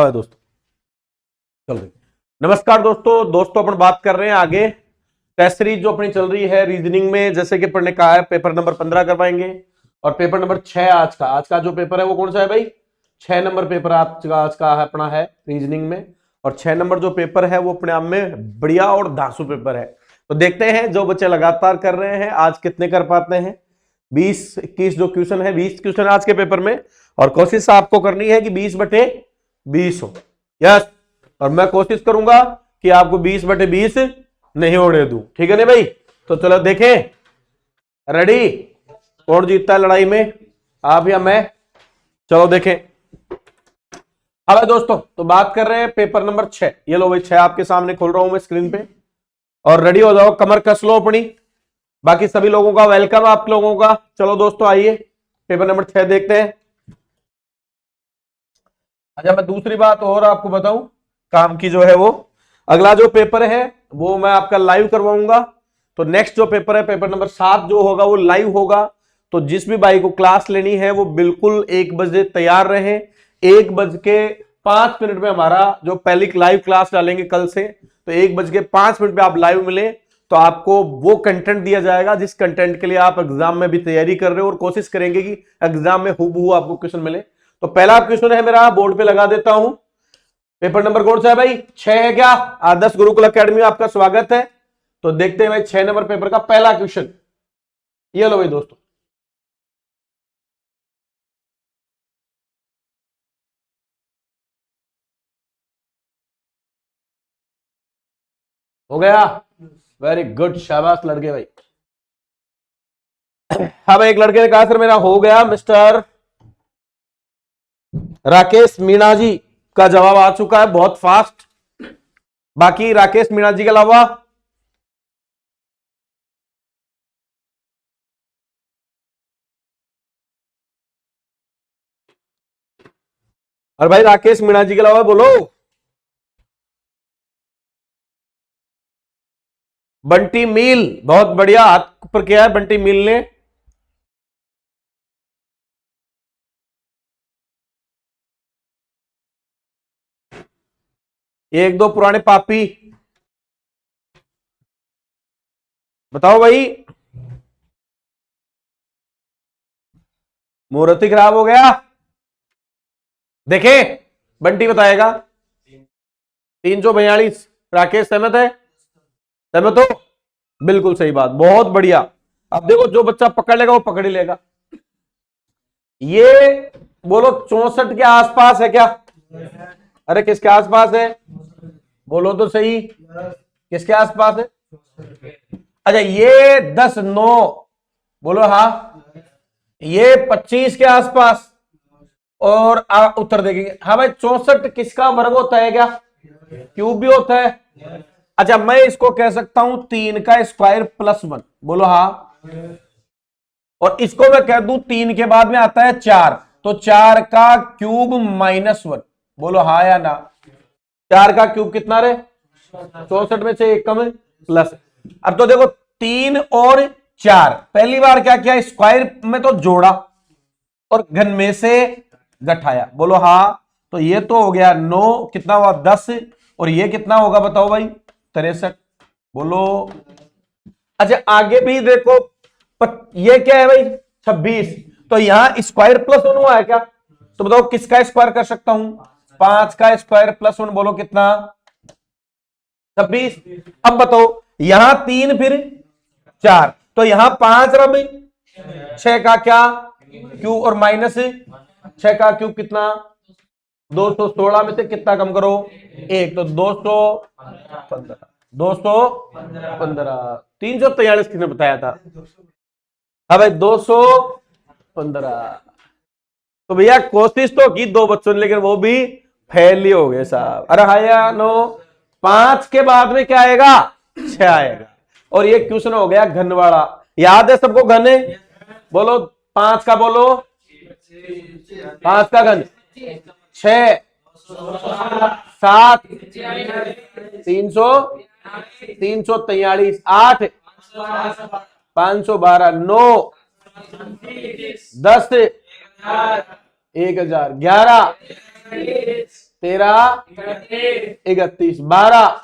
हाँ दोस्तों, चलो नमस्कार दोस्तों अपन बात कर रहे हैं आगे टेस्ट सीरीज जो अपनी चल रही है रीजनिंग में। जैसे कि अपन ने कहा है पेपर नंबर 15 करवाएंगे और पेपर नंबर 6 आज का जो पेपर है वो कौन सा है भाई? 6 नंबर पेपर आज का है अपना है रीजनिंग में। और 6 नंबर जो पेपर है वो अपने आप में बढ़िया और धांसू पेपर है। तो देखते हैं जो बच्चे लगातार कर रहे हैं आज कितने कर पाते हैं। 20-21 जो क्वेश्चन है, 20 क्वेश्चन आज के पेपर में, और कोशिश आपको करनी है कि 20/20 हो। यस, और मैं कोशिश करूंगा कि आपको 20/20 नहीं होने दूं, ठीक है ना भाई? तो चलो देखें, रेडी? कौन जीतता है लड़ाई में, आप या मैं? चलो देखें। अब दोस्तों तो बात कर रहे हैं पेपर नंबर 6। ये लो भाई 6 आपके सामने खोल रहा हूं मैं स्क्रीन पे, और रेडी हो जाओ, कमर कस लो अपनी। बाकी सभी लोगों का वेलकम, आप लोगों का। चलो दोस्तों आइए पेपर नंबर 6 देखते हैं। अच्छा, मैं दूसरी बात और आपको बताऊं काम की जो है, वो अगला जो पेपर है वो मैं आपका लाइव करवाऊंगा। तो नेक्स्ट जो पेपर है पेपर नंबर 7 जो होगा वो लाइव होगा। तो जिस भी भाई को क्लास लेनी है वो बिल्कुल 1 बजे तैयार रहे। 1:05 में हमारा जो पहली लाइव क्लास डालेंगे कल से, तो 1:05 पे आप लाइव मिले तो आपको वो कंटेंट दिया जाएगा जिस कंटेंट के लिए आप एग्जाम में भी तैयारी कर रहे हो, और कोशिश करेंगे कि एग्जाम में हूबहू आपको क्वेश्चन मिले। तो पहला क्वेश्चन है मेरा, बोर्ड पे लगा देता हूं। पेपर नंबर कौन सा है भाई? 6 है क्या? आदर्श गुरुकुल एकेडमी में आपका स्वागत है। तो देखते हैं भाई 6 नंबर पेपर का पहला क्वेश्चन। ये लो भाई दोस्तों, हो गया? वेरी गुड, शाबाश लड़के भाई। हाँ भाई, एक लड़के ने कहा सर मेरा हो गया, मिस्टर राकेश मीणा जी का जवाब आ चुका है, बहुत फास्ट। बाकी राकेश मीणा जी के अलावा और भाई राकेश मीणा जी के अलावा बोलो। बंटी मील, बहुत बढ़िया, हाथ पर किया है बंटी मील ने। एक दो पुराने पापी, बताओ भाई। मुहूर्त खराब हो गया, देखे बंटी बताएगा। 342। राकेश सहमत है? सहमत हो? बिल्कुल सही बात, बहुत बढ़िया। अब देखो जो बच्चा पकड़ लेगा वो पकड़ ही लेगा। ये बोलो 64 के आसपास है क्या? अरे किसके आसपास है? बोलो तो सही, किसके आसपास है? अच्छा, ये 10-9, बोलो हाँ। ये 25 के आसपास, और उत्तर देखेंगे। हाँ भाई, 64 किसका वर्ग होता है क्या? क्यूब भी होता है। अच्छा, मैं इसको कह सकता हूं 3 का स्क्वायर प्लस 1, बोलो हाँ। और इसको मैं कह दूं 3 के बाद में आता है 4, तो 4 का क्यूब -1, बोलो हाँ या ना। 4 का क्यूब कितना रे? 64 में से 1 कम है, प्लस। अब तो देखो 3 और 4 पहली बार क्या किया, स्क्वायर में तो जोड़ा और घन में से घटाया, बोलो हाँ। तो ये तो हो गया 9, कितना हुआ 10, और ये कितना होगा बताओ भाई? 63, बोलो। अच्छा आगे भी देखो, ये क्या है भाई? 26। तो यहां स्क्वायर प्लस 1 हुआ है क्या? तो बताओ किसका स्क्वायर कर सकता हूं? 5 का स्क्वायर प्लस 1, बोलो कितना? 26। अब बताओ यहां 3 फिर 4, तो यहां 5 रहा भाई। 6 का क्या क्यूब, और -6 का क्यूब कितना? 216 में से कितना कम करो? 1, तो 215। 215, 343 किसने बताया था? हाँ भाई 215। तो भैया कोशिश तो की 2 बच्चों ने, लेकिन वो भी फेल ही हो गए साहब। अरे हाँ या नो? 5 के बाद में क्या आएगा? 6 आएगा। और ये क्वेश्चन हो गया घन वाला, याद है सबको घन? बोलो 5 का, बोलो 5 का घन 6, 7, 343, 8, 512, 9, 10, 1000, 11, 13 31 12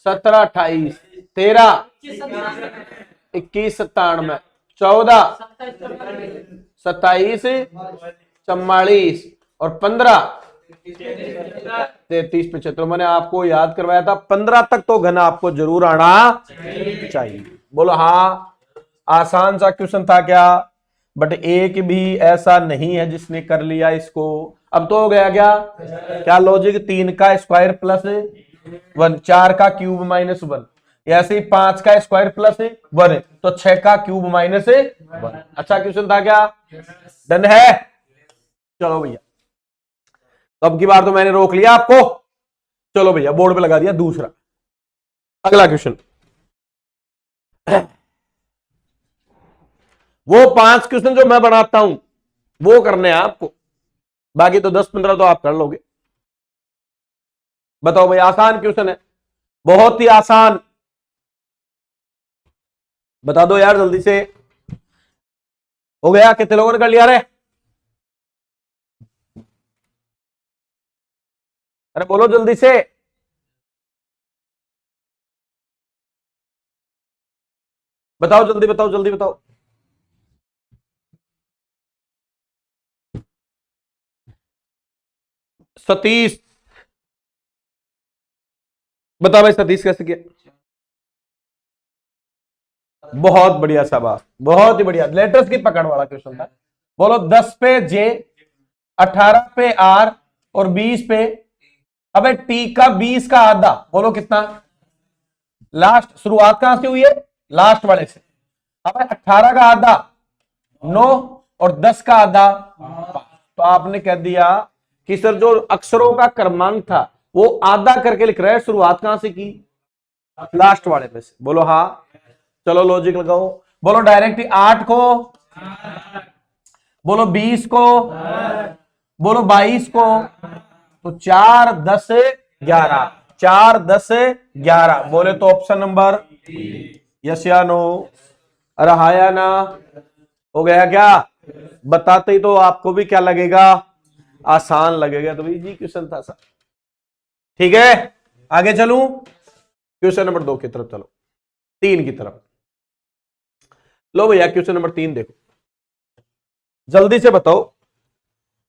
17 28 13 21 97 14 27 44 और 15 33 75। मैंने आपको याद करवाया था 15 तक तो घन आपको जरूर आना चाहिए। बोलो हाँ, आसान सा क्वेश्चन था क्या? बट एक भी ऐसा नहीं है जिसने कर लिया इसको। अब तो हो गया क्या लॉजिक? 3 का स्क्वायर प्लस 1, 4 का क्यूब माइनस 1, ऐसे ही 5 का स्क्वायर प्लस 1, तो 6 का क्यूब माइनस 1। अच्छा क्वेश्चन था क्या? डन है? चलो भैया, तो अब की बार तो मैंने रोक लिया आपको। चलो भैया बोर्ड पे लगा दिया दूसरा। अगला क्वेश्चन, वो 5 क्वेश्चन जो मैं बनाता हूं वो करने हैं आपको, बाकी तो 10-15 तो आप कर लोगे। बताओ भाई, आसान क्वेश्चन है, बहुत ही आसान। बता दो यार जल्दी से। हो गया? कितने लोगों ने कर लिया? अरे बोलो जल्दी से। बताओ जल्दी, बताओ जल्दी बताओ। सतीश, बता भाई सतीश कैसे किया? बहुत बढ़िया शाबाश, बहुत ही बढ़िया। लेटर्स की पकड़ वाला क्वेश्चन था। बोलो 10 पे जे, 18 पे आर और 20 पे, अबे टी का 20 का आधा, बोलो कितना? लास्ट, शुरुआत कहां से हुई है? लास्ट वाले से। अबे 18 का आधा 9 और 10 का आधा 5। तो आपने कह दिया कि सर जो अक्षरों का क्रमांक था वो आधा करके लिख रहा है, शुरुआत कहां से की? लास्ट वाले में से। बोलो हाँ। चलो लॉजिक लगाओ। बोलो डायरेक्ट 8 को, बोलो 20 को, बोलो 22 को, तो 4 10 11, 4 10 11। बोले तो ऑप्शन नंबर यस या नो? अरे हाँ या ना? हो गया क्या? बताते ही तो आपको भी क्या लगेगा? आसान लगेगा। तो इजी क्वेश्चन था सर। ठीक है, आगे चलूं क्वेश्चन नंबर 2 की तरफ, चलो 3 की तरफ। लो भैया क्वेश्चन नंबर 3 देखो, जल्दी से बताओ,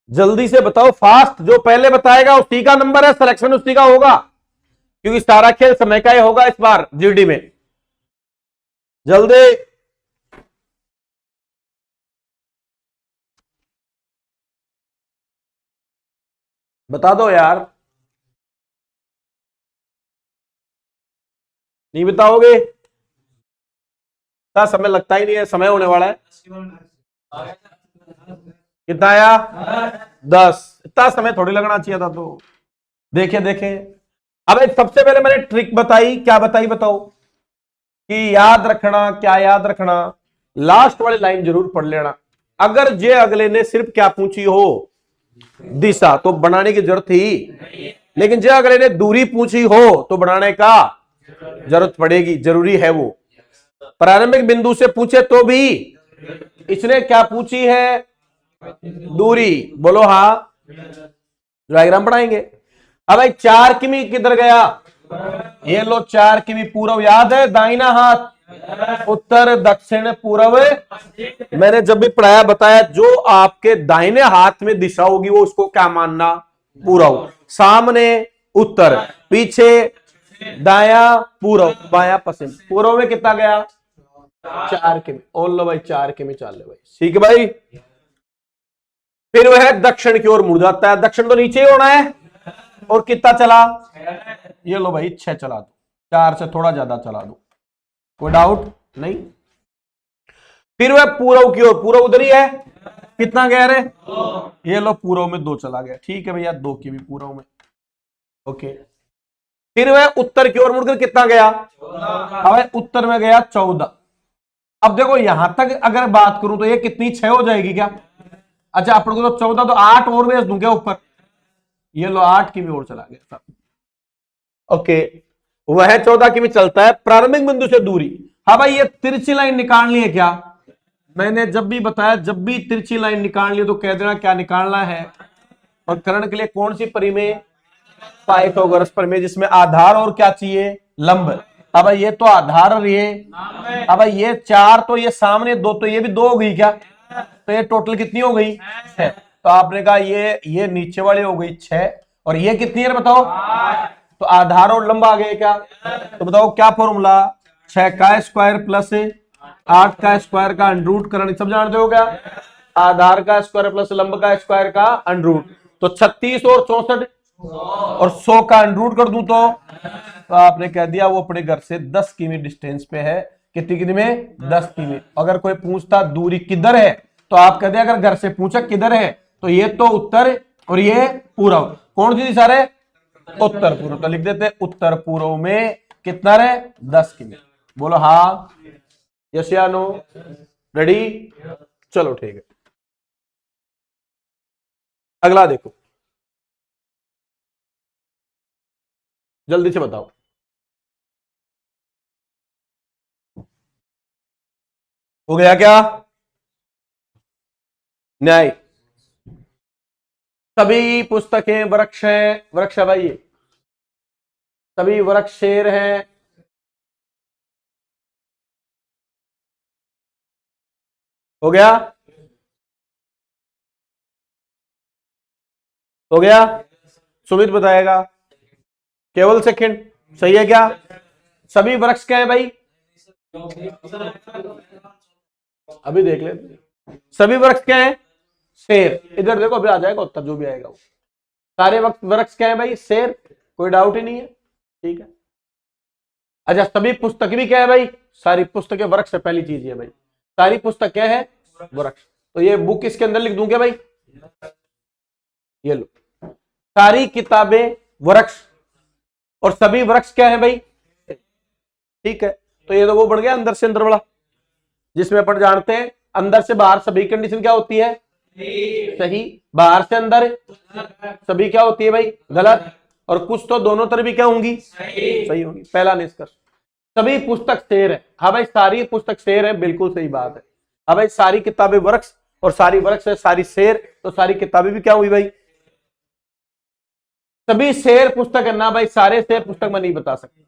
जल्दी से बताओ, फास्ट। जो पहले बताएगा उसी का नंबर है, सिलेक्शन उसी का होगा, क्योंकि सारा खेल समय का ही होगा इस बार जीडी में। जल्दी बता दो यार। नहीं बताओगे? इतना समय लगता ही नहीं है, समय होने वाला है। कितना आया? 10। इतना समय थोड़ी लगना चाहिए था। तो देखे देखे। अब एक सबसे पहले मैंने ट्रिक बताई, क्या बताई बताओ? कि याद रखना, क्या याद रखना? लास्ट वाली लाइन जरूर पढ़ लेना। अगर जे अगले ने सिर्फ क्या पूछी हो? दिशा, तो बनाने की जरूरत थी। लेकिन जे अगले ने दूरी पूछी हो तो बनाने का जरूरत पड़ेगी, जरूरी है वो। प्रारंभिक बिंदु से पूछे तो भी, इसने क्या पूछी है? दूरी। बोलो हाँ। डायग्राम बनाएंगे। अब भाई 4 किमी किधर गया? ये लो 4 किमी पूर्व, याद है? दाहिना हाथ उत्तर, दक्षिण, पूर्व। मैंने जब भी पढ़ाया बताया, जो आपके दाहिने हाथ में दिशा होगी वो उसको क्या मानना? पूर्व। सामने उत्तर, पीछे दाया पूर्व, बाया पश्चिम। पूर्व में कितना गया? 4 किमी। ओल लो भाई 4 किमी चल भाई, ठीक है भाई। फिर वह दक्षिण की ओर मुड़ जाता है। दक्षिण तो नीचे ही होना है। और कितना चला? ये लो भाई 6 चला दो, 4 से थोड़ा ज्यादा चला दो, कोई डाउट नहीं। फिर वह पूर्व की ओर, पूर्व उधर ही है, कितना गया रे? ये लो पूर्व में 2 चला गया, ठीक है भैया, 2 की भी पूर्व में। ओके। फिर वह उत्तर की ओर मुड़कर कितना गया? अब उत्तर में गया 14। अब देखो यहां तक अगर बात करूं तो ये कितनी 6 हो जाएगी क्या? अच्छा अपन को तो 14, तो 8 और भेज दूं क्या ऊपर? ये लो 8 की भी और चला गया। ओके, वह 14 की भी चलता है। प्रारंभिक बिंदु से दूरी, हाँ भाई ये तिरछी लाइन निकालनी है क्या? मैंने जब भी बताया, जब भी तिरछी लाइन निकालनी है तो कह देना क्या निकालना है? और कर्ण के लिए कौन सी परिमेय? पाइथागोरस प्रमेय, जिसमें आधार और क्या चाहिए? लंब। अब ये तो आधार और ये, अब ये 4 तो ये सामने 2 तो ये भी 2 हो गई क्या? तो ये टोटल कितनी हो गई? 6। तो आपने कहा ये नीचे वाली हो गई 6 और ये कितनी है बताओ? तो आधार और लंब आ गए क्या? तो बताओ क्या फॉर्मूला? 6 का स्क्वायर प्लस 8 का स्क्वायर का अंडरूट करना, सब जानते हो क्या? आधार का स्क्वायर प्लस लंब का स्क्वायर का अंडरूट। तो 36 और 64 और 100 का अंडरूट कर दूं तो आपने कह दिया वो अपने घर से 10 किमी डिस्टेंस पे है। कितनी में? 10 किमी। अगर कोई पूछता दूरी किधर है तो आप कहते अगर घर से पूछा किधर है तो ये तो उत्तर और ये पूर्व। कौन सी दिशा है? उत्तर पूर्व। तो लिख देते उत्तर पूर्व में कितना रहे? 10 किमी। बोलो हाँ, यस या नो? रेडी? चलो ठीक है, अगला देखो, जल्दी से बताओ। हो गया क्या? न्याय। सभी पुस्तकें वृक्ष हैं, वृक्ष है भाई, सभी वृक्ष शेर हैं। हो गया? हो गया? सुमित बताएगा, केवल सेकंड। सही है क्या? सभी वृक्ष क्या है भाई? अभी देख ले, सभी वृक्ष क्या है? शेर। इधर देखो, अभी आ जाएगा उत्तर जो भी आएगा वो। सारे वृक्ष क्या है भाई? शेर। कोई डाउट ही नहीं है, ठीक है। अच्छा, सभी पुस्तक भी क्या है भाई? सारी पुस्तकें वृक्ष है, पहली चीज है भाई, सारी पुस्तक क्या है? वृक्ष। तो ये बुक इसके अंदर लिख दूं क्या भाई? ये लो, सारी किताबें वृक्ष और सभी वृक्ष क्या है भाई? ठीक है। तो ये तो वो बढ़ गया अंदर से अंदर वाला, जिसमें अपन जानते हैं अंदर से बाहर सभी कंडीशन क्या होती है? सही। बाहर से अंदर सभी क्या होती है भाई? गलत। और कुछ तो दोनों तरफ भी क्या होंगी? सही होंगी। पहला निष्कर्ष, सभी पुस्तक शेर है। हाँ भाई, सारी पुस्तक शेर है, बिल्कुल सही बात है। हाँ भाई, सारी किताबें वृक्ष और सारी वृक्ष है, सारी शेर, तो सारी किताबें भी क्या हुई भाई? सभी शेर पुस्तक है ना भाई, सारे शेर पुस्तक में नहीं बता सकता।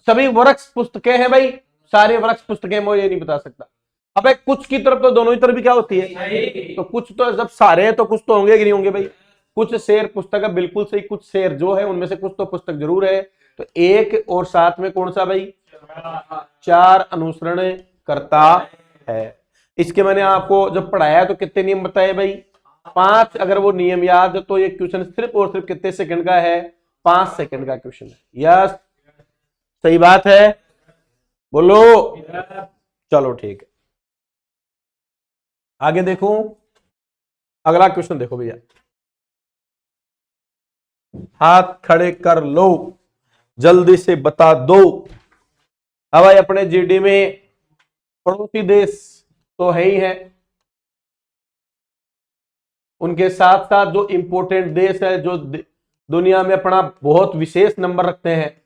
सभी वृक्ष पुस्तकें हैं भाई, सारे वृक्ष पुस्तकें मैं ये नहीं बता सकता। अब कुछ की तरफ तो दोनों ही तरफ भी क्या होती है? तो कुछ तो जब सारे हैं तो कुछ तो होंगे कि नहीं होंगे भाई? कुछ शेर पुस्तक है, बिल्कुल सही। कुछ शेर जो है उनमें से कुछ तो पुस्तक जरूर है। तो एक और साथ में कौन सा भाई? 4 अनुसरण करता है। इसके मैंने आपको जब पढ़ाया तो कितने नियम बताए भाई? 5। अगर वो नियम याद तो ये क्वेश्चन सिर्फ और सिर्फ कितने सेकंड का है? 5 सेकंड का क्वेश्चन है। यस, सही बात है, बोलो। चलो ठीक है, आगे देखो, अगला क्वेश्चन देखो भैया, हाथ खड़े कर लो, जल्दी से बता दो। अब भाई अपने जीडी में पड़ोसी देश तो है ही है, उनके साथ साथ जो इंपोर्टेंट देश है, जो दुनिया में अपना बहुत विशेष नंबर रखते हैं,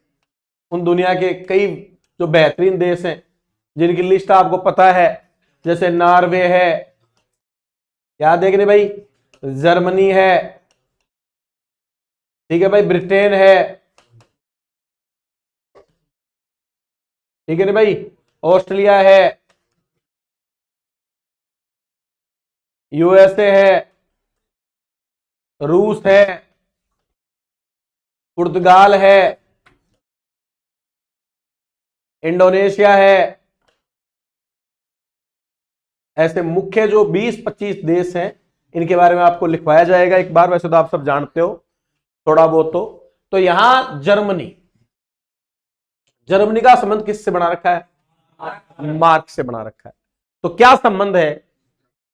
उन दुनिया के कई जो बेहतरीन देश हैं जिनकी लिस्ट आपको पता है, जैसे नॉर्वे है, याद है कि नहीं भाई? जर्मनी है, ठीक है भाई, ब्रिटेन है, ठीक है ना भाई, ऑस्ट्रेलिया है, यूएसए है, रूस है, पुर्तगाल है, इंडोनेशिया है। ऐसे मुख्य जो 20-25 देश हैं, इनके बारे में आपको लिखवाया जाएगा एक बार। वैसे तो आप सब जानते हो थोड़ा बहुत। तो यहां जर्मनी, जर्मनी का संबंध किससे बना रखा है? मार्क से बना रखा है। तो क्या संबंध है?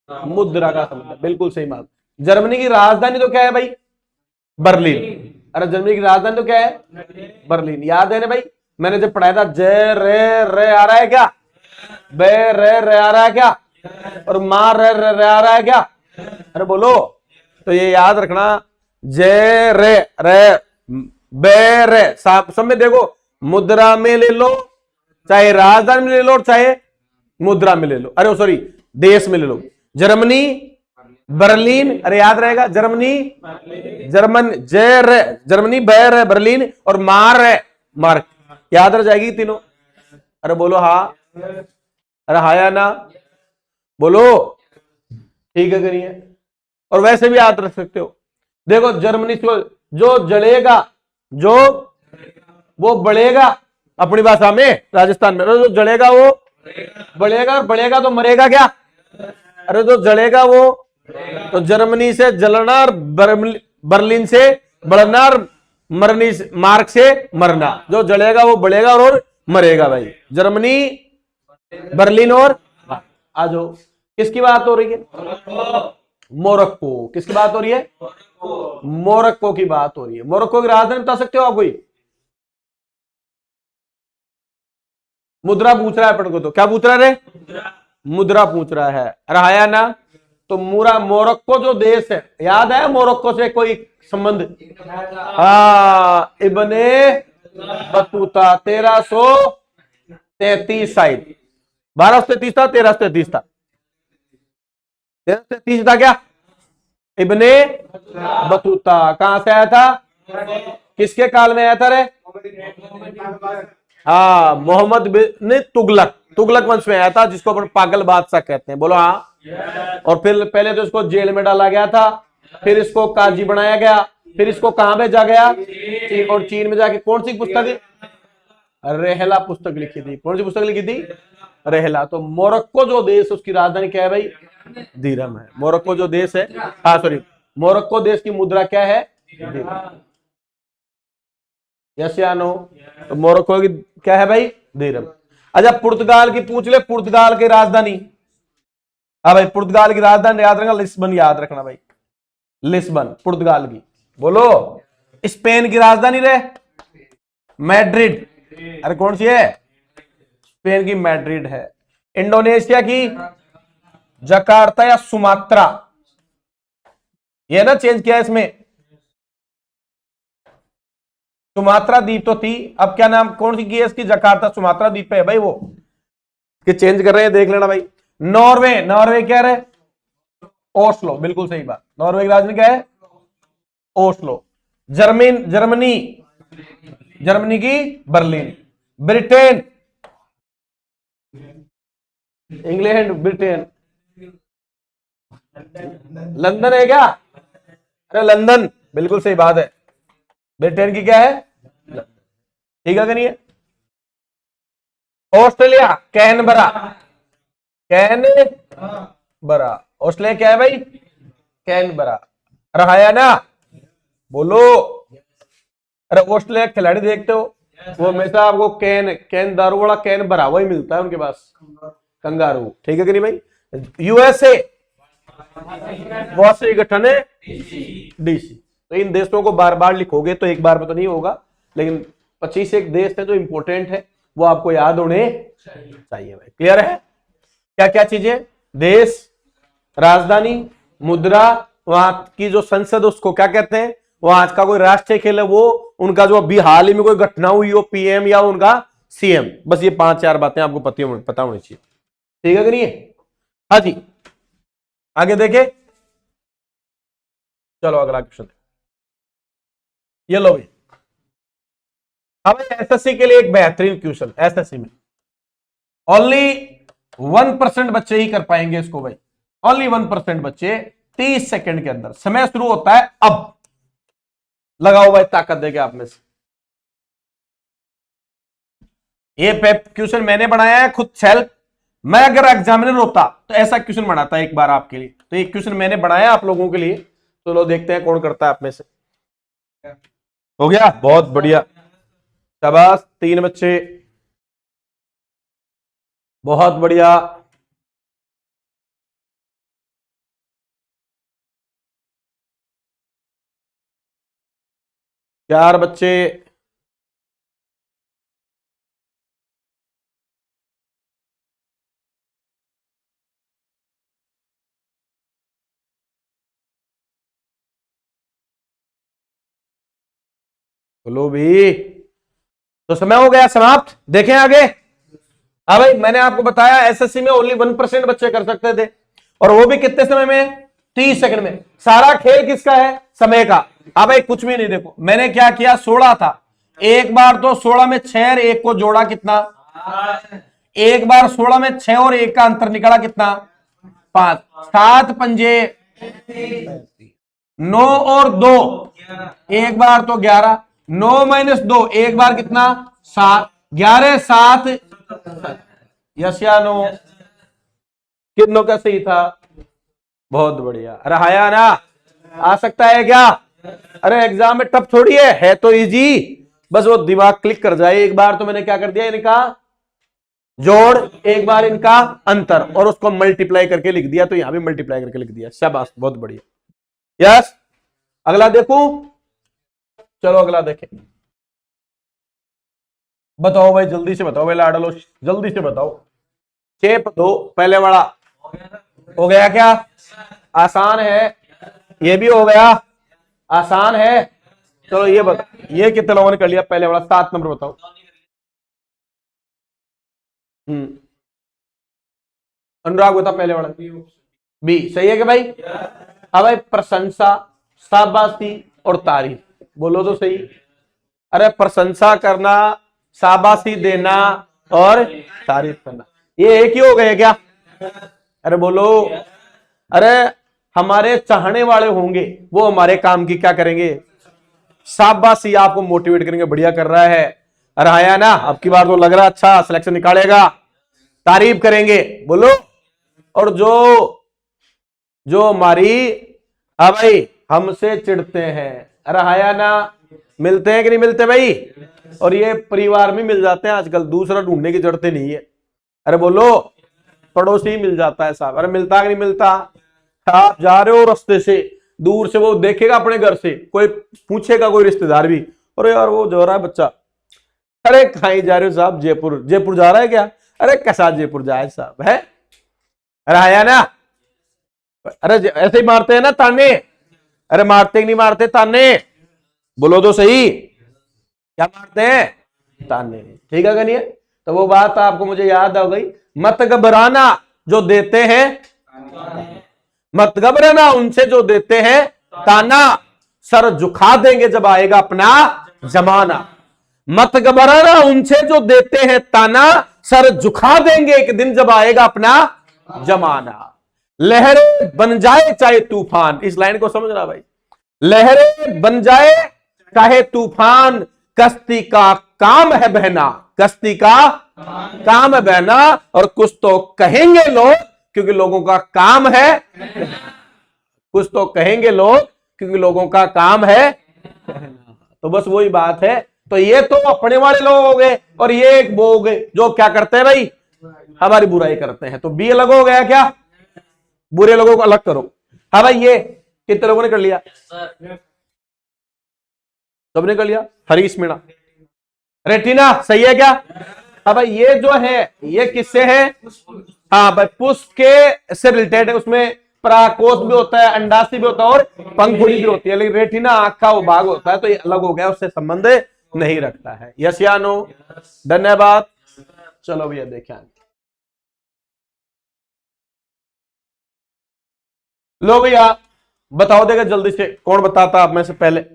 मुद्रा का संबंध है, बिल्कुल सही बात। जर्मनी की राजधानी तो क्या है भाई? बर्लिन। अरे जर्मनी की राजधानी तो क्या है? बर्लिन। याद है ना भाई, मैंने जब पढ़ाया था, जय रे आ रहा है क्या? बे रे आ रहा है क्या? और मार रे आ रहा है क्या? अरे बोलो। तो ये याद रखना, जय रे बे रे, सब में देखो, मुद्रा में ले लो, चाहे राजधानी में ले लो, चाहे मुद्रा में ले लो, अरे सॉरी देश में ले लो। जर्मनी बर्लिन, अरे याद रहेगा, जर्मनी, जर्मन जय रे, जर्मनी बैर है बर्लिन, और मार है मार्क, याद रह जाएगी तीनों। अरे बोलो हाँ, अरे हाँ या ना, बोलो ठीक है करिए। और वैसे भी याद रख सकते हो, देखो जर्मनी को जो जलेगा, जो वो बढ़ेगा, अपनी भाषा में राजस्थान में, जो जलेगा वो बढ़ेगा, और बढ़ेगा तो मरेगा क्या, अरे जो जलेगा वो, तो जर्मनी से जलना, और बर्लिन से बढ़ना, और मरनी से, मार्क से मरना, जो जलेगा वो बढ़ेगा और मरेगा भाई, जर्मनी, बर्लिन और आ जाओ। किसकी बात हो रही है, मोरक्को, किसकी बात हो रही है, मोरक्को की बात हो रही है। मोरक्को की राजधानी बता सकते हो आप कोई, मुद्रा पूछ रहा है अपन को, तो क्या पूछ रहा है रे, मुद्रा पूछ रहा है, रहा ना, तो मोरक्को जो देश है, याद है मोरक्को से कोई संबंध, हाँ इब्ने बतूता, 1333 शायद, 1233 था, 1333 था, 1333 था क्या, इब्ने बतूता कहां से आया था, किसके काल में आया था रे, हाँ मोहम्मद बिन तुगलक, तुगलक वंश में आया था, जिसको अपन पागल बादशाह कहते हैं, बोलो हाँ। और फिर पहले तो इसको जेल में डाला गया था, फिर इसको काजी बनाया गया, फिर इसको कहां भेजा गया, चीन, और चीन में जाके कौन सी पुस्तक, रेहला पुस्तक लिखी थी, कौन सी पुस्तक लिखी थी, रेहला। तो मोरक्को जो देश, उसकी राजधानी क्या है भाई, दिरहम है। मोरक्को जो देश है, हाँ सॉरी, मोरक्को देश की मुद्रा क्या है, यस या नो, तो मोरक्को की क्या है भाई, दिरहम। अच्छा पुर्तगाल की पूछ ले, पुर्तगाल की राजधानी, हाँ भाई पुर्तगाल की राजधानी याद रखना, लिस्बन याद रखना भाई, लिस्बन पुर्तगाल की, बोलो। स्पेन की राजधानी रे, मैड्रिड, अरे कौन सी है, स्पेन की मैड्रिड है। इंडोनेशिया की जकार्ता या सुमात्रा, ये ना चेंज किया इसमें, सुमात्रा द्वीप तो थी, अब क्या नाम, कौन सी की है इसकी, जकार्ता, सुमात्रा द्वीप पे है भाई वो, कि चेंज कर रहे हैं, देख लेना भाई। नॉर्वे, नॉर्वे क्या है, ओस्लो, बिल्कुल सही बात, नॉर्वे की राजधानी क्या है, ओस्लो। जर्मनी, जर्मनी की Berlin. Britain, England, Britain, London है क्या, अरे लंदन, बिल्कुल सही बात है, ब्रिटेन की क्या है, ठीक है कि नहीं है। ऑस्ट्रेलिया, कैनबरा, कैनबरा, ऑस्ट्रेलिया क्या है भाई, कैनबरा, रहा है ना, बोलो। अरे ऑस्ट्रेलिया खिलाड़ी देखते हो, वो हमेशा आपको कैन दारू वाला कैन भरा हुआ ही मिलता है उनके पास, कंगारू, ठीक है कि नहीं भाई। USA, Washington DC. तो इन देशों को बार बार लिखोगे तो एक बार में तो नहीं होगा, लेकिन 25 एक देश है जो इंपॉर्टेंट है, वो आपको याद होने चाहिए भाई। क्लियर है, क्या क्या चीजें, देश, राजधानी, मुद्रा, वहां की जो संसद उसको क्या कहते हैं, वहां आज का कोई राष्ट्रीय खेल है वो, उनका जो अभी हाल ही में कोई घटना हुई हो, पीएम या उनका सीएम, बस ये 5-4 बातें आपको पता होनी चाहिए, ठीक है कि नहीं है। हाँ जी आगे देखे, चलो अगला क्वेश्चन, ये लो भाई। हाँ भाई एसएससी के लिए एक बेहतरीन क्वेश्चन, एसएससी में ओनली 1% बच्चे ही कर पाएंगे इसको भाई, ओनली 1% बच्चे, 30 सेकंड के अंदर, समय शुरू होता है अब, लगाओ भाई ताकत देके आप में से। ये क्वेश्चन मैंने बनाया है खुद सेल्फ, मैं अगर एग्जामिनर होता तो ऐसा क्वेश्चन बनाता एक बार आपके लिए, तो एक क्वेश्चन मैंने बनाया आप लोगों के लिए, तो लो देखते हैं कौन करता है आप में से। हो गया, बहुत बढ़िया, शाबाश 3 बच्चे, बहुत बढ़िया, चार बच्चे, बोलो भी, तो समय हो गया समाप्त, देखें आगे। हाँ भाई मैंने आपको बताया एसएससी में ओनली 1% बच्चे कर सकते थे, और वो भी कितने समय में, 30 सेकंड में। सारा खेल किसका है? समय का। अब भाई कुछ भी नहीं, देखो मैंने क्या किया, 16 था, एक बार तो 16 में 6 और 1 को जोड़ा, कितना? एक बार 16 में 6 और 1 का अंतर निकला, कितना? 5। 7 पंजे 9 और 2, एक बार तो 11, 9 माइनस 2, एक बार कितना? 7, 11 7, यस या नो? कितनों का सही था? बहुत बढ़िया। अरे हाया ना, आ सकता है क्या? अरे एग्जाम में टफ थोड़ी है तो इजी, बस वो दिमाग क्लिक कर जाए। एक बार तो मैंने क्या कर दिया, इनका जोड़, एक बार इनका अंतर, और उसको मल्टीप्लाई करके लिख दिया, तो यहां भी मल्टीप्लाई करके लिख दिया। शाबाश, बहुत बढ़िया। यस, अगला देखूं? चलो अगला देखें। बताओ भाई, जल्दी से बताओ भाई, लाडलो जल्दी से बताओ। शेप दो, पहले वाला हो गया क्या? आसान है। ये भी हो गया, आसान है। चलो ये बताओ, ये कितने लोगों ने कर लिया? पहले वाला 7 नंबर बताओ। अनुराग बता, पहले वाला। बी सही है क्या भाई? अब भाई प्रशंसा, शाबाशी और तारीफ, बोलो तो सही। अरे प्रशंसा करना, शाबाशी देना और तारीफ करना, ये एक ही हो गए क्या? अरे बोलो। अरे हमारे चाहने वाले होंगे, वो हमारे काम की क्या करेंगे? शाबाशी, आपको मोटिवेट करेंगे, बढ़िया कर रहा है। अरे आया ना, अब की बार तो लग रहा अच्छा सिलेक्शन निकालेगा। तारीफ करेंगे, बोलो। और जो जो हमारी, हाँ भाई, हमसे चिढ़ते हैं, अरे आया ना, मिलते हैं कि नहीं मिलते भाई? और ये परिवार में मिल जाते हैं आजकल, दूसरा ढूंढने की जरूरत नहीं है। अरे बोलो, पड़ोसी मिल जाता है साहब। अरे मिलता कि नहीं मिलता? आप जा रहे हो रास्ते से, दूर से वो देखेगा अपने घर से, कोई पूछेगा, कोई रिश्तेदार भी, अरे यार वो जो रहा है बच्चा, अरे कहीं जा रहे हो साहब? जयपुर। जयपुर जा रहा है क्या? अरे कैसा जयपुर जाए साहब, है? अरे आया ना। अरे ऐसे ही मारते हैं ना ताने। अरे मारते कि नहीं मारते ताने? बोलो तो सही, क्या मारते हैं? ताने। ठीक है नहीं है? तो वो बात आपको मुझे याद आ गई, मत घबराना जो देते हैं, मत घबराना उनसे जो देते हैं ताना, सर झुका देंगे जब आएगा अपना जमाना। मत घबराना उनसे जो देते हैं ताना, सर झुका देंगे एक दिन जब आएगा अपना जमाना। लहरें बन जाए चाहे तूफान, इस लाइन को समझना भाई। लहरें बन जाए चाहे तूफान, कश्ती का काम है बहना, कश्ती का काम है बहना। और कुछ तो कहेंगे लोग, क्योंकि लोगों का काम है, कुछ तो कहेंगे लोग क्योंकि लोगों का काम है। तो बस वही बात है। तो ये तो अपने वाले लोग हो गए, और ये एक वो हो गए जो क्या करते हैं भाई? हमारी बुराई करते हैं। तो बी अलग हो गया क्या? बुरे लोगों को अलग करो। हाँ भाई, ये कितने लोगों ने कर लिया? सबने कर लिया। हरीश मीणा, रेटिना सही है क्या? हाँ भाई, ये जो है ये किससे है? हाँ भाई, पुष्प के से रिलेटेड है। उसमें पराकोष भी होता है, अंडाशय भी होता है, और पंखुड़ी भी होती है, लेकिन रेटिना आंख का वो भाग होता है, तो ये अलग हो गया, उससे संबंध नहीं रखता है। यस या नो? धन्यवाद। चलो भैया देखें, लो भैया बताओ, देगा जल्दी से, कौन बताता आप में से पहले?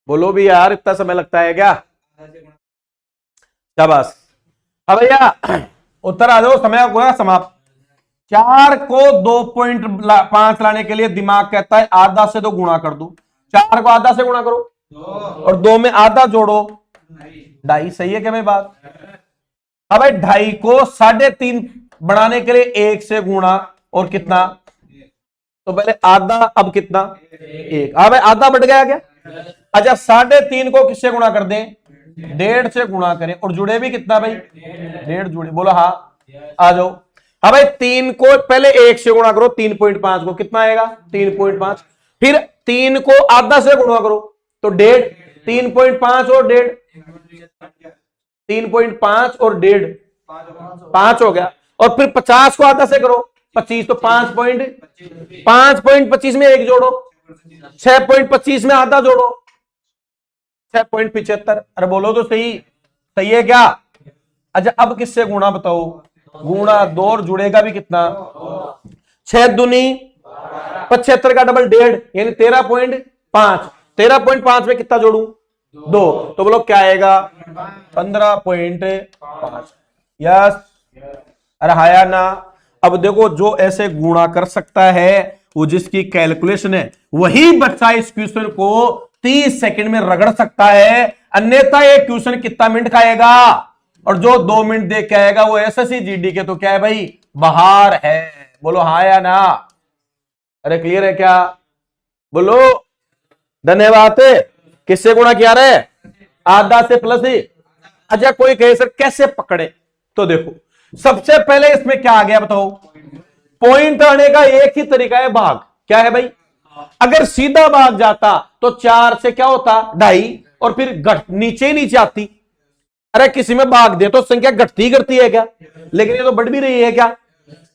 बोलो भी यार, इतना समय लगता है क्या? शाबाश। हाँ भैया उत्तर आ जाओ, समय हुआ समाप्त। 4 को 2.5 लाने के लिए दिमाग कहता है आधा से 2 गुणा कर दो। 4 को आधा से गुणा करो, और 2 में आधा जोड़ो, 2.5। सही है क्या मेरी बात? अब भाई 2.5 को 3.5 बढ़ाने के लिए 1 से गुणा, और कितना? तो पहले आधा, अब कितना? 1। अब भाई आधा बढ़ गया क्या? अच्छा, 3.5 को किससे गुणा कर दें? 1.5 से गुणा करें, और जुड़े भी कितना भाई? 1.5 जुड़े। बोलो हाँ, आ जाओ। हाँ भाई, 3 को पहले 1 से गुणा करो, 3.5 को कितना आएगा? 3.5। फिर 3 को आधा से गुणा करो तो 1.5, 3.5 और 1.5, 3.5 और 1.5 5 हो गया। और फिर 50 को आधा से करो 25, तो 5.25 में एक जोड़ो, 6.25 में आधा जोड़ो, 6.75। अरे बोलो तो सही, सही है क्या? अच्छा अब किससे गुणा बताओ? गुणा 2 और जुड़ेगा भी कितना? 6 दूनी 75 का डबल 1.5 यानी 13.5। 13.5 में कितना जोड़ू? 2, तो बोलो क्या आएगा? 15.5। यस, अरे हाया ना। अब देखो जो ऐसे गुणा कर सकता है वो जिसकी कैलकुलेशन है वही बच्चा इस क्वेश्चन को 30 सेकंड में रगड़ सकता है, अन्यथा ये क्वेश्चन कितना मिनट खाएगा? और जो 2 मिनट देख के आएगा वो एसएससी जीडी के तो क्या है भाई, बाहर है। बोलो हाँ या ना? अरे क्लियर है क्या? बोलो धन्यवाद। किससे गुणा किया रे? आधा से प्लस ही। अच्छा कोई कहे सर कैसे पकड़े? तो देखो सबसे पहले इसमें क्या आ गया बताओ? पॉइंट आने का एक ही तरीका है, भाग। क्या है भाई? अगर सीधा भाग जाता तो 4 से क्या होता? 2.5 और फिर घट नीचे ही नीचे आती। अरे किसी में भाग दे तो संख्या घटती घटती है क्या? लेकिन ये तो बढ़ भी रही है क्या?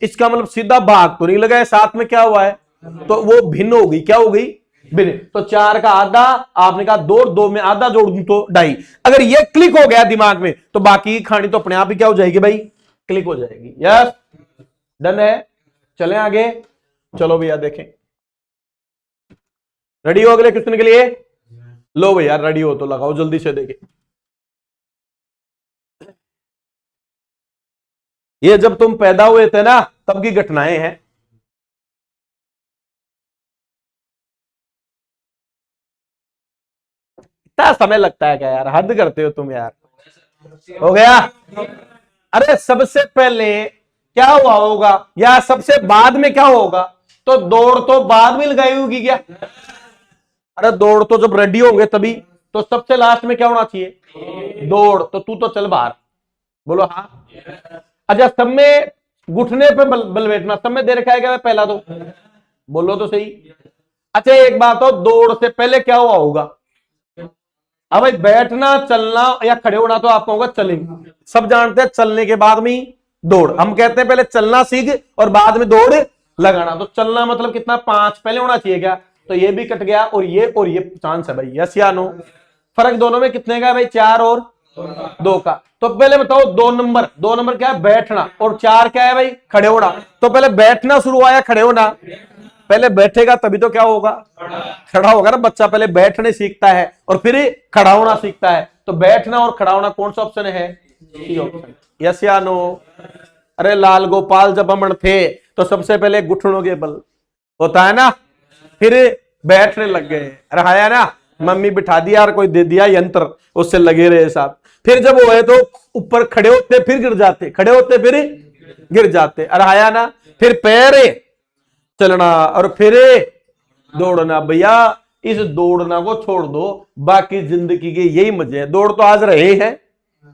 इसका मतलब सीधा भाग तो नहीं लगा है, साथ में क्या हुआ है? तो वो भिन्न हो गई। क्या हो गई? भिन्न। तो 4 का आधा, आपने कहा 2, 2 में आधा जोड़ दूं तो 2.5। अगर ये क्लिक हो गया दिमाग में तो बाकी की खानी तो अपने आप ही क्या हो जाएगी भाई? क्लिक हो जाएगी। यस, डन है। चलें आगे। चलो भैया देखें, रेडी हो अगले क्वेश्चन के लिए? लो भैया रेडी हो तो लगाओ जल्दी से। देखें ये जब तुम पैदा हुए थे ना तब की घटनाएं हैं। इतना समय लगता है क्या यार? हद करते हो तुम यार। हो गया? अरे सबसे पहले क्या हुआ होगा या सबसे बाद में क्या होगा? तो दौड़ तो बाद में लगाई होगी क्या? अरे दौड़ तो जब रेडी होंगे तभी। तो सबसे लास्ट में क्या होना चाहिए? दौड़। तो तू तो चल बाहर। बोलो हाँ। अच्छा सब में घुटने पे बल बैठना सब में दे रखा है क्या पहला? तो बोलो तो सही। अच्छा एक बात हो, दौड़ से पहले क्या हुआ होगा? अब भाई बैठना चलना या खड़े होना तो आपको होगा चलेंगे, सब जानते हैं। चलने के बाद में दौड़। हम कहते हैं पहले चलना सीख और बाद में दौड़ लगाना। तो चलना मतलब कितना? 5 पहले होना चाहिए क्या? तो ये भी कट गया और ये चांस है भाई। यस या नो? फर्क दोनों में कितने का भाई? 4 और 2 का। तो पहले बताओ 2 नंबर क्या है? बैठना। और 4 क्या है भाई? खड़े होना। तो पहले बैठना शुरू हुआ या खड़े होना? पहले बैठेगा तभी तो क्या होगा? खड़ा होगा ना। बच्चा पहले बैठने सीखता है और फिर खड़ा होना सीखता है। तो बैठना और खड़ा होना कौन सा ऑप्शन है? C option. यस या नो? अरे लाल गोपाल जब हम थे तो सबसे पहले घुटनों के बल होता है ना, फिर बैठने लग गए। अरे हाया ना, मम्मी बिठा दिया और कोई दे दिया यंत्र, उससे लगे रहे साथ। फिर जब वो है तो ऊपर खड़े होते फिर गिर जाते, खड़े होते फिर गिर जाते। अरे हाया ना, फिर पैर चलना और फिर दौड़ना। भैया इस दौड़ना को छोड़ दो, बाकी जिंदगी के यही मजे हैं। दौड़ तो आज रहे हैं,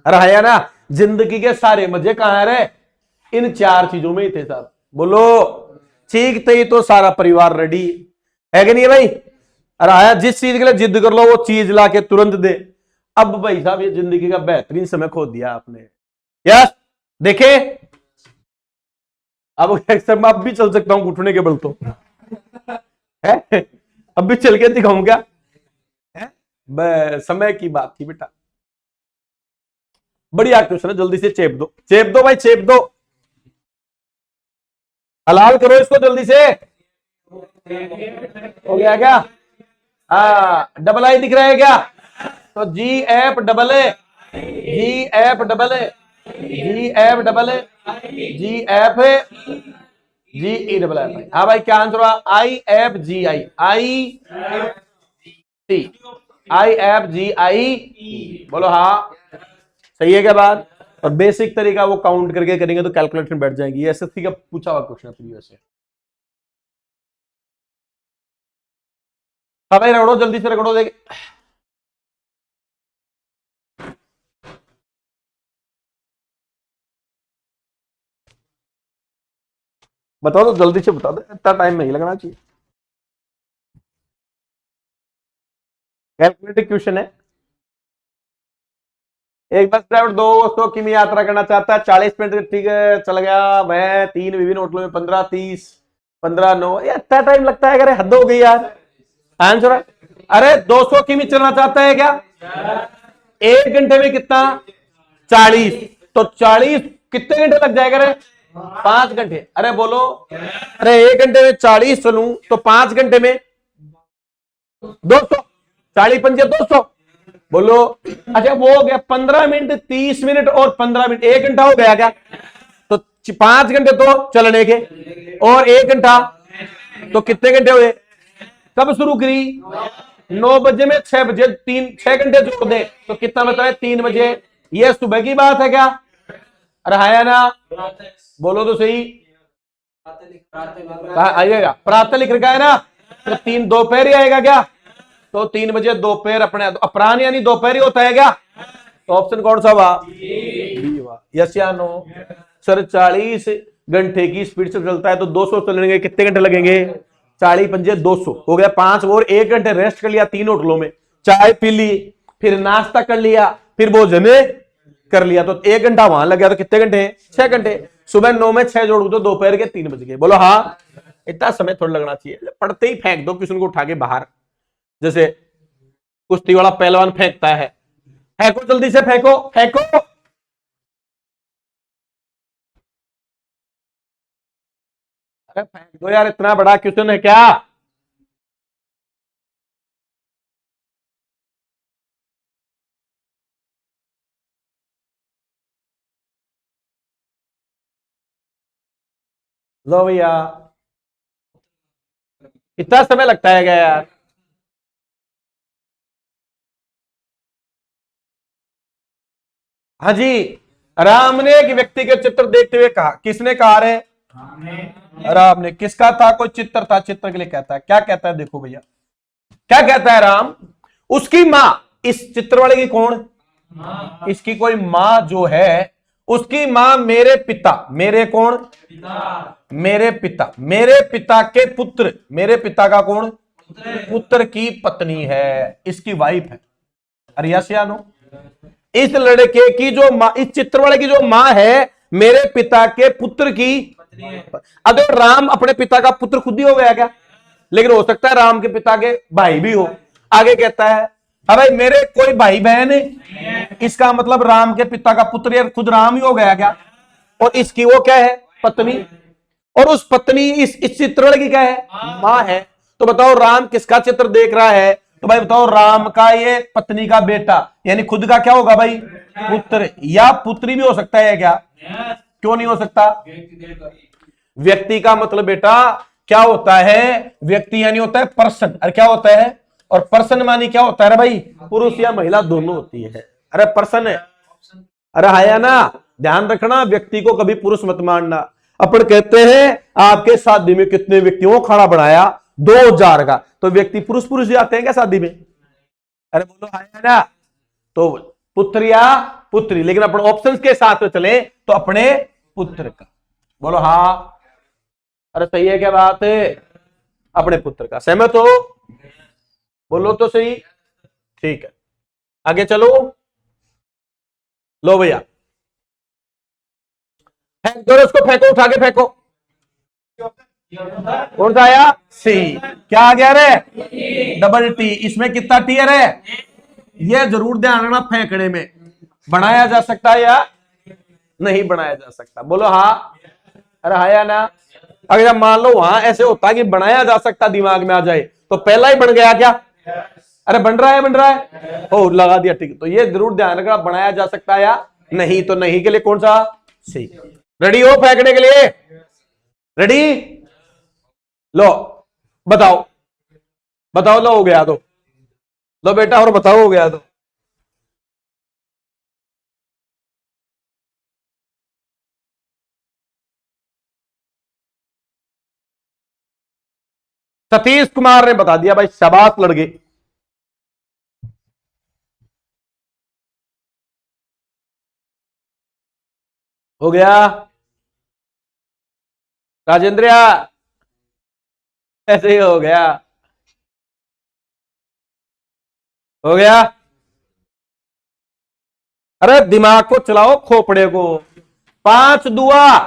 रहा ना। जिंदगी के सारे मजे कहां रहे? इन 4 चीजों में ही थे साहब। बोलो सीखते ही तो सारा परिवार रेडी है कि नहीं भाई? अरे जिस चीज के लिए जिद कर लो वो चीज ला के तुरंत दे। अब भाई साहब ये जिंदगी का बेहतरीन समय खो दिया आपने। यस देखे, अब अब भी चल सकता हूं घुटने के बल तो है। अब भी चल के दिखाऊं क्या? समय की बात थी बेटा। बढ़िया क्वेश्चन है, जल्दी से चेप दो, चेप दो भाई, चेप दो। हलाल करो इसको जल्दी से। हो गया क्या? डबल आई दिख रहा है क्या? तो G F double A, G F double A, G F double A, G F G E double F. हाँ भाई क्या आंसर हुआ? I F G I, I C, I F G I. बोलो हाँ, सही है क्या बात? और बेसिक तरीका वो काउंट करके करेंगे तो कैलकुलेशन बैठ जाएगी। ये एसएससी का पूछा हुआ क्वेश्चन है प्रीवियस से। हाँ भाई रगड़ो जल्दी से, रगड़ो देख। बताओ तो जल्दी से बता दो, इतना टाइम नहीं लगना चाहिए। कैलकुलेटिव क्वेश्चन है। एक बस ड्राइवर 200 किमी यात्रा करना चाहता है, 40 मिनट ठीक है चल गया वह 3 विभिन्न होटलों में 15, 30, 15, 9, ये इतना टाइम लगता है, अरे हद हो गई यार। आंसर, अरे 200 किमी चलना चाहता है क्या, 1 घंटे में कितना 40, तो 40 कितने घंटे लग जाएगा रे, 5 घंटे। अरे बोलो, अरे 1 घंटे में 40 चलूं तो 5 घंटे में 200, 40 × 5 = 200, बोलो। अच्छा वो हो गया 15 मिनट, 30 मिनट और 15 मिनट, 1 घंटा हो गया क्या, तो 5 घंटे तो चलने के और 1 घंटा, तो कितने घंटे हुए, कब शुरू करी, 9 बजे में 6 बजे, 6 घंटे जोड़ दे तो कितना बताए, 3 बजे। ये सुबह की बात है क्या, अरे है ना, बोलो तो सही, आइएगा प्रातः लिख रखा है ना, तो 3 दोपहर ही आएगा क्या, तो 3 बजे दोपहर, अपने अपराह्न यानी दोपहर ही होता है क्या, तो ऑप्शन कौन सा हुआ, यस या नो। सर 40 घंटे की स्पीड से चलता है तो 200 चलने कितने घंटे लगेंगे, 40 × 5 = 200 हो गया, 5 और 1 घंटे रेस्ट कर लिया 3 होटलों में, चाय पी ली, फिर नाश्ता कर लिया, फिर भोजन कर लिया, तो 1 घंटा वहां लग गया, तो कितने घंटे, 6 घंटे। सुबह 9 में 6 जोड़ दो, दोपहर के 3 बज गए, बोलो हाँ, इतना समय थोड़ा लगना चाहिए, पढ़ते ही फेंक दो किसी को उठा के बाहर, जैसे कुश्ती वाला पहलवान फेंकता है, फेंको जल्दी से, फेंको फेंको। अरे फेंक दो यार, इतना बड़ा क्वेश्चन है क्या, लो भैया, इतना समय लगता है क्या यार। हाँ जी, राम ने एक व्यक्ति के चित्र देखते हुए कहा, किसने कहा रे, राम ने। किसका था, कोई चित्र था, चित्र के लिए कहता है, क्या कहता है, देखो भैया क्या कहता है राम, उसकी मां, इस चित्र वाले की कौन, इसकी कोई मां जो है, उसकी मां मेरे पिता, मेरे कौन, मेरे पिता के पुत्र, मेरे पिता का कौन, पुत्र की पत्नी है, इसकी वाइफ है, अरे यस या नो। इस लड़के की जो मां, इस चित्र वाले की जो मां है, मेरे पिता के पुत्र की, अगर राम अपने पिता का पुत्र खुद ही हो गया क्या, लेकिन हो सकता है राम के पिता के भाई भी हो। आगे कहता है, अब भाई मेरे कोई भाई बहन है, इसका मतलब राम के पिता का पुत्र यार खुद राम ही हो गया क्या, और इसकी वो क्या है, पत्नी, और उस पत्नी इस चित्र की क्या है, मां है। तो बताओ राम किसका चित्र देख रहा है, तो भाई बताओ राम का ये पत्नी का बेटा, यानी खुद का क्या होगा भाई, पुत्र, या पुत्री भी हो सकता है क्या, क्यों नहीं हो सकता, व्यक्ति का मतलब बेटा क्या होता है, व्यक्ति यानी होता है पर्सन, अरे क्या होता है, और पर्सन मानी क्या होता है भाई, पुरुष या महिला दोनों होती है, अरे पर्सन है, अरे आया ना, ध्यान रखना, व्यक्ति को कभी पुरुष मत मानना। अपन कहते हैं आपके शादी में कितने व्यक्तियों को खाना बनाया, 2000 का, तो व्यक्ति पुरुष पुरुष जाते हैं क्या शादी में, अरे बोलो आया ना, तो पुत्र या पुत्री, लेकिन अपन ऑप्शंस के साथ में चले तो अपने पुत्र का, बोलो हाँ, अरे सही है क्या बात है, अपने पुत्र का, सहमत हो, बोलो तो सही, ठीक है, आगे चलो, लो भैया, फेंक दो उसको, फेंको उठा के फेंको, कौन सा आया, सी, क्या आ गया रे, डबल टी, इसमें कितना टी है रे, ये जरूर ध्यान रखना, फेंकने में बनाया जा सकता है या नहीं बनाया जा सकता, बोलो हाँ, अरे हाँ या ना। अगर मान लो वहां ऐसे होता कि बनाया जा सकता दिमाग में आ जाए तो पहला ही बन गया क्या, अरे बन रहा है, बन रहा है, ओ लगा दिया, ठीक, तो ये जरूर ध्यान रखना, बनाया जा सकता है या नहीं, तो नहीं के लिए कौन सा, सही। रेडी हो फेंकने के लिए, रेडी, लो बताओ, बताओ, लो हो गया तो, लो बेटा और बताओ, हो गया तो, सतीश कुमार ने बता दिया भाई, शाबाश लड़के, हो गया, राजेंद्र ऐसे ही हो गया, हो गया, अरे दिमाग को चलाओ, खोपड़े को। 5 दुआ,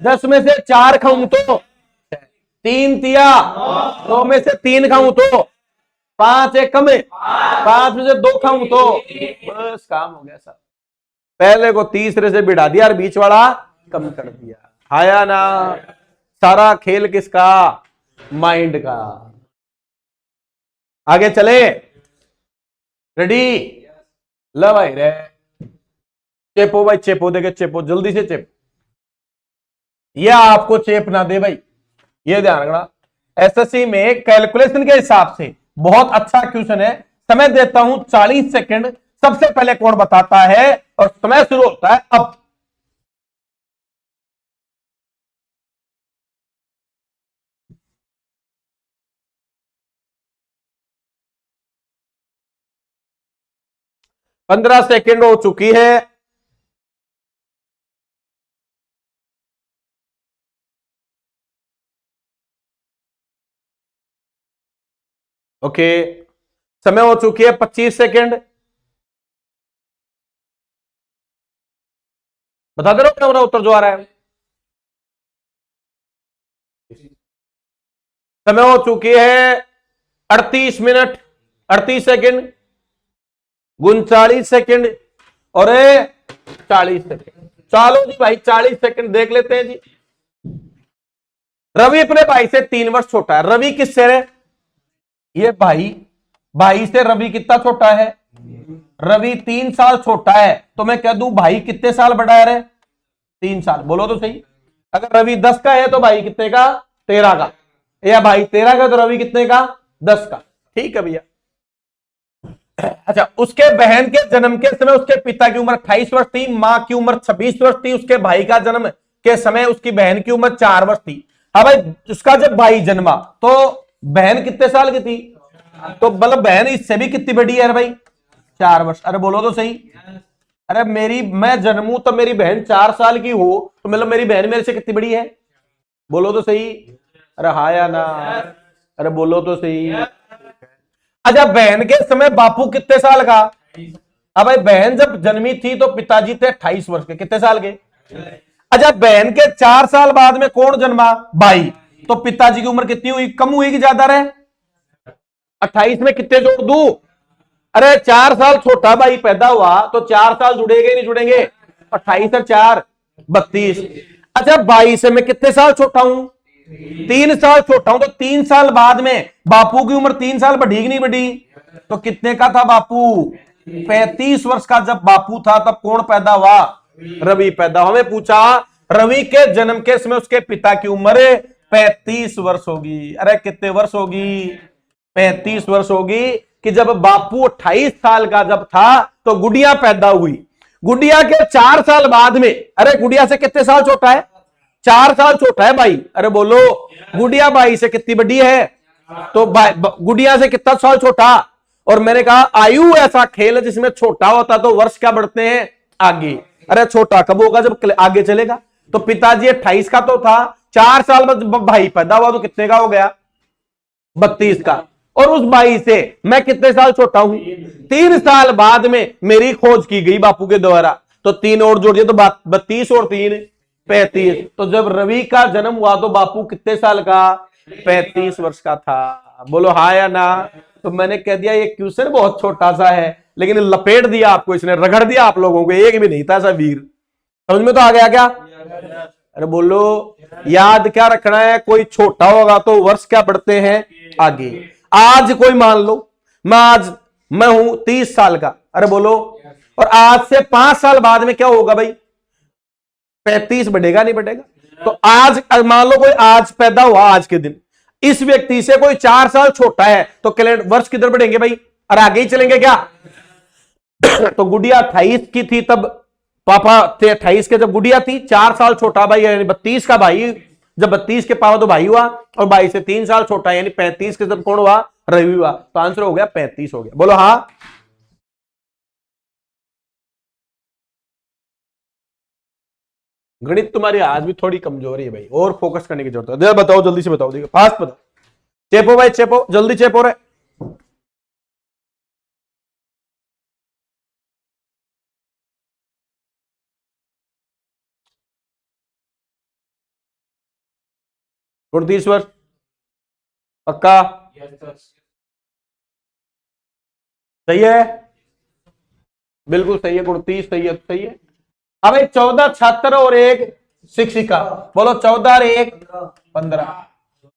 10 में से 4 खाऊं तो 3 तिया, 2 में से 3 खाऊं तो 5 एक कम है, 5 में से 2 खाऊं तो बस काम हो गया साहब। पहले को तीसरे से बिठा दिया और बीच वाला कम कर दिया। आया ना? सारा खेल किसका? माइंड का। आगे चले, रेडी? लो भाई रे, चेपो भाई, चेपो देखे, चेपो जल्दी से चेप। ये आपको चेप ना दे भाई, ये ध्यान रखना। एसएससी में कैलकुलेशन के हिसाब से बहुत अच्छा क्वेश्चन है। समय देता हूं 40 सेकंड। सबसे पहले कौन बताता है? और समय शुरू होता है अब। पंद्रह सेकंड हो चुकी है। ओके, समय हो चुकी है 25 सेकंड। बता दे रहा हूं उत्तर जो आ रहा है। समय हो चुकी है 38 मिनट 38 सेकंड, 39 सेकंड और 40 सेकंड। चलो जी भाई, 40 सेकंड देख लेते हैं जी। रवि अपने भाई से 3 वर्ष छोटा है। रवि किससे है? ये भाई से रवि कितना छोटा है? रवि 3 साल छोटा है, तो मैं कह दूं भाई कितने साल बड़ा है रे? 3 साल। बोलो तो सही। अगर रवि 10 का है तो भाई कितने का? 13 का। या भाई 13 का तो रवि कितने का? 10 का। ठीक है भैया। अच्छा, उसके बहन के जन्म के समय उसके पिता की उम्र 28 वर्ष थी, मां की उम्र 26 वर्ष थी। उसके भाई का जन्म के समय उसकी बहन की उम्र 4 वर्ष थी। हाँ भाई, उसका जब भाई जन्मा तो बहन कितने साल की थी? तो मतलब बहन इससे भी कितनी बड़ी है भाई? 4 वर्ष। अरे बोलो तो सही। अरे मैं जन्मू तो मेरी बहन 4 साल की हो, तो मतलब मेरी बहन मेरे से कितनी बड़ी है? बोलो तो सही। अरे हाँ या ना? अरे बोलो तो सही। अच्छा, बहन के समय बापू कितने साल का? अब भाई बहन जब जन्मी थी तो पिताजी थे 28 वर्ष के। कितने साल के? अच्छा, बहन के 4 साल बाद में कौन जन्मा? भाई। तो पिताजी की उम्र कितनी हुई? कम हुई कि ज्यादा रहे? 28 में कितने जोड़ दू? अरे 4 साल छोटा भाई पैदा हुआ तो 4 साल जुड़ेंगे नहीं जुड़ेंगे? 28 और 4 32। अच्छा, 22 से मैं कितने साल छोटा हूं? 3 साल छोटा हूं। तो 3 साल बाद में बापू की उम्र 3 साल बढ़ी कि नहीं बढ़ी? तो कितने का था बापू? 35 वर्ष का जब बापू था तब कौन पैदा हुआ? रवि पैदा। हमें पूछा रवि के जन्म के समय उसके पिता की उम्र 35 वर्ष होगी। अरे कितने वर्ष होगी? 35 वर्ष होगी। कि जब बापू 28 साल का जब था तो गुड़िया पैदा हुई। गुड़िया के 4 साल बाद में, अरे गुड़िया से कितने साल छोटा है? 4 साल छोटा है भाई। अरे बोलो, गुड़िया भाई से कितनी बड़ी है? तो गुड़िया से कितना साल छोटा? और मैंने कहा आयु ऐसा खेल है जिसमें छोटा होता तो वर्ष क्या बढ़ते हैं? आगे। अरे छोटा कब होगा? जब आगे चलेगा। तो पिताजी 28 का तो था, 4 साल में भाई पैदा हुआ तो कितने का हो गया? 32 का। और उस भाई से मैं कितने साल छोटा हूं? 3 साल बाद में मेरी खोज की गई बापू के द्वारा, तो 3 और जोड़ दिए तो 32 और 3 35। तो जब रवि का जन्म हुआ तो बापू कितने साल का? 35 वर्ष का था। बोलो हाँ या ना? तो मैंने कह दिया ये क्वेश्चन बहुत छोटा सा है, लेकिन लपेट दिया आपको, इसने रगड़ दिया आप लोगों को। एक भी नहीं था ऐसा वीर। समझ में तो आ गया क्या? अरे बोलो, याद क्या रखना है? कोई छोटा होगा तो वर्ष क्या बढ़ते हैं? आगे। आज कोई मान लो मैं हूं 30 साल का। अरे बोलो, और आज से 5 साल बाद में क्या होगा भाई? 35 बढ़ेगा नहीं बढ़ेगा? तो आज मान लो कोई आज पैदा हुआ आज के दिन, इस व्यक्ति से कोई 4 साल छोटा है, तो कैलेंडर वर्ष किधर बढ़ेंगे भाई? और आगे ही चलेंगे क्या? तो गुड़िया 28 की थी तब पापा थे 28 के, जब गुड़िया थी 4 साल छोटा भाई, यानी 32 का भाई। जब 32 के पापा तो भाई हुआ, और भाई से 3 साल छोटा यानी 35 के जब कौन हुआ? रवि हुआ। तो आंसर हो गया 35 हो गया। बोलो हाँ। गणित तुम्हारी आज भी थोड़ी कमजोरी है भाई, और फोकस करने की जरूरत है। बताओ जल्दी से बताओ, देखो फास्ट बताओ। चेपो भाई चेपो, जल्दी चेपो रे। 29 वर्ष पक्का? सही है, बिल्कुल सही है, 29 सही है, सही है। अब एक 14 छात्र और एक शिक्षिका, बोलो 14 और 1 15,